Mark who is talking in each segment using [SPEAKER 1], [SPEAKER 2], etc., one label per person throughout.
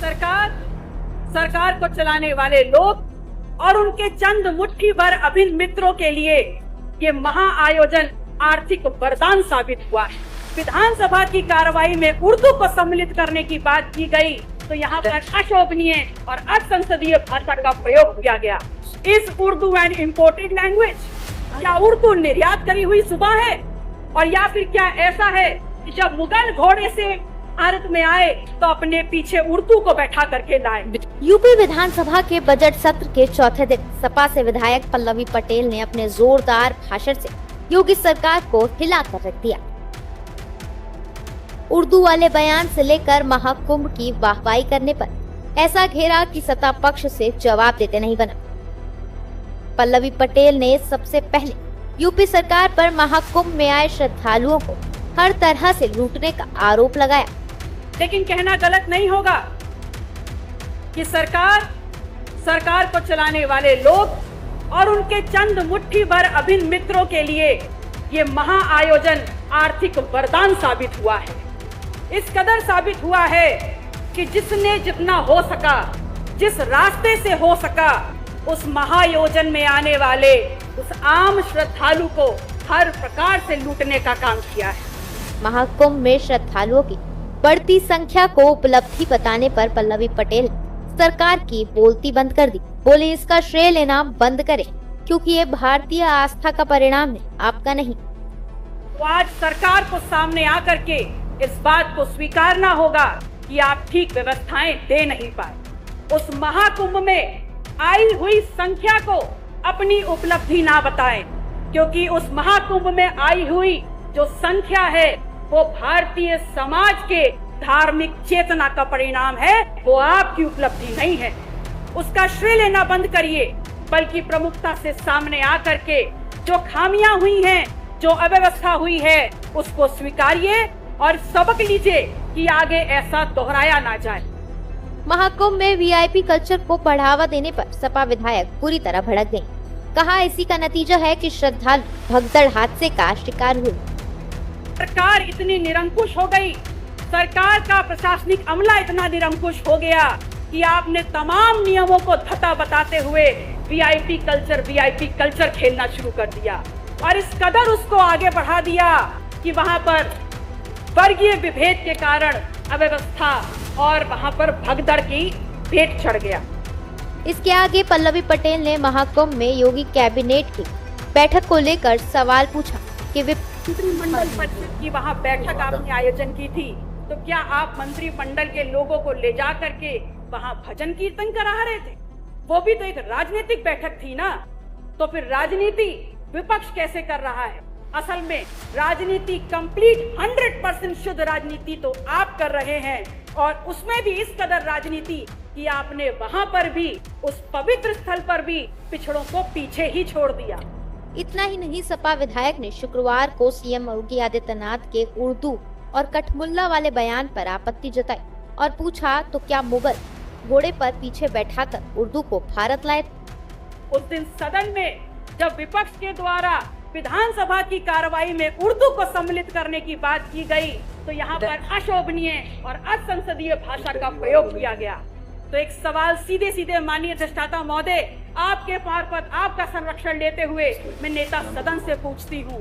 [SPEAKER 1] सरकार को चलाने वाले लोग और उनके चंद मुट्ठी भर अभिन्न मित्रों के लिए ये महाआयोजन आर्थिक वरदान साबित हुआ है। विधानसभा की कार्रवाई में उर्दू को सम्मिलित करने की बात की गई तो यहाँ पर अशोभनीय और असंसदीय भाषा का प्रयोग किया गया। इस उर्दू एंड इम्पोर्टेड लैंग्वेज, क्या उर्दू निर्यात करी हुई जुबान है? और या फिर क्या ऐसा है कि जब मुगल घोड़े से भारत में आए तो अपने पीछे उर्दू को बैठा करके लाए?
[SPEAKER 2] यूपी विधानसभा के बजट सत्र के चौथे दिन सपा से विधायक पल्लवी पटेल ने अपने जोरदार भाषण से योगी सरकार को हिलाकर रख दिया। उर्दू वाले बयान से लेकर महाकुंभ की वाहवाही करने पर ऐसा घेरा कि सत्ता पक्ष से जवाब देते नहीं बना। पल्लवी पटेल ने सबसे पहले यूपी सरकार पर महाकुंभ में आए श्रद्धालुओं को हर तरह से लूटने का आरोप लगाया।
[SPEAKER 1] लेकिन कहना गलत नहीं होगा कि सरकार को चलाने वाले लोग और उनके चंद मुट्ठी भर अभिन्न मित्रों के लिए ये महाआयोजन आर्थिक वरदान साबित हुआ है। इस कदर साबित हुआ है कि जिसने जितना हो सका, जिस रास्ते से हो सका, उस महायोजन में आने वाले उस आम श्रद्धालु को हर प्रकार से लूटने का काम किया है।
[SPEAKER 2] महाकुंभ में श्रद्धालुओं की बढ़ती संख्या को उपलब्धि बताने पर पल्लवी पटेल सरकार की बोलती बंद कर दी। बोले इसका श्रेय लेना बंद करें क्योंकि ये भारतीय आस्था का परिणाम है, आपका नहीं।
[SPEAKER 1] तो आज सरकार को सामने आकर के इस बात को स्वीकारना होगा कि आप ठीक व्यवस्थाएं दे नहीं पाए। उस महाकुंभ में आई हुई संख्या को अपनी उपलब्धि ना बताएं, क्योंकि उस महाकुंभ में आई हुई जो संख्या है वो भारतीय समाज के धार्मिक चेतना का परिणाम है, वो आपकी उपलब्धि नहीं है। उसका श्रेय लेना बंद करिए, बल्कि प्रमुखता से सामने आकर के जो खामियां हुई हैं, जो अव्यवस्था हुई है, उसको स्वीकारिए और सबक लीजिए कि आगे ऐसा दोहराया ना जाए।
[SPEAKER 2] महाकुंभ में वीआईपी कल्चर को बढ़ावा देने पर सपा विधायक पूरी तरह भड़क गयी। कहा इसी का नतीजा है कि श्रद्धालु भगदड़ हादसे का शिकार हुए।
[SPEAKER 1] सरकार इतनी निरंकुश हो गई, सरकार का प्रशासनिक अमला इतना निरंकुश हो गया कि आपने तमाम नियमों को धता बताते हुए वीआईपी कल्चर खेलना शुरू कर दिया और इस कदर उसको आगे बढ़ा दिया कि वहां पर वर्गीय विभेद के कारण अव्यवस्था और वहां पर भगदड़ की भेंट चढ़ गया।
[SPEAKER 2] इसके आगे पल्लवी पटेल ने महाकुंभ में योगी कैबिनेट की बैठक को लेकर सवाल पूछा कि
[SPEAKER 1] मंत्रिमंडल परिषद की वहाँ बैठक आपने आयोजन की थी, तो क्या आप मंत्रिमंडल के लोगों को ले जा करके वहाँ भजन कीर्तन करा रहे थे? वो भी तो एक राजनीतिक बैठक थी ना। तो फिर राजनीति विपक्ष कैसे कर रहा है? असल में राजनीति कंप्लीट 100% शुद्ध राजनीति तो आप कर रहे हैं, और उसमें भी इस कदर राजनीति कि आपने वहाँ पर भी, उस पवित्र स्थल पर भी पिछड़ों को पीछे ही छोड़ दिया।
[SPEAKER 2] इतना ही नहीं, सपा विधायक ने शुक्रवार को सीएम योगी आदित्यनाथ के उर्दू और कठमुल्ला वाले बयान पर आपत्ति जताई और पूछा तो क्या मुगल घोड़े पर पीछे बैठाकर उर्दू को भारत लाए?
[SPEAKER 1] उस दिन सदन में जब विपक्ष के द्वारा विधानसभा की कार्रवाई में उर्दू को सम्मिलित करने की बात की गई तो यहाँ पर अशोभनीय और असंसदीय भाषा का प्रयोग किया गया। तो एक सवाल सीधे सीधे माननीय अधिष्ठाता महोदय, आपके मार्फत आपका संरक्षण लेते हुए मैं नेता सदन से पूछती हूँ,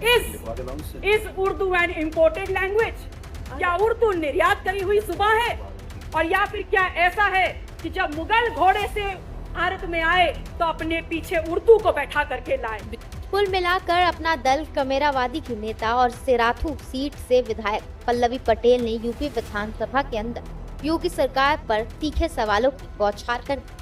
[SPEAKER 1] इस उर्दू एंड इम्पोर्टेड लैंग्वेज, क्या उर्दू निर्यात करी हुई जुबान है? और या फिर क्या ऐसा है कि जब मुगल घोड़े से भारत में आए तो अपने पीछे उर्दू को बैठा करके लाए?
[SPEAKER 2] कुल मिलाकर अपना दल कमेरावादी की नेता और सिराथू सीट से विधायक पल्लवी पटेल ने यूपी विधानसभा के अंदर योगी सरकार पर तीखे सवालों की बौछार कर दी।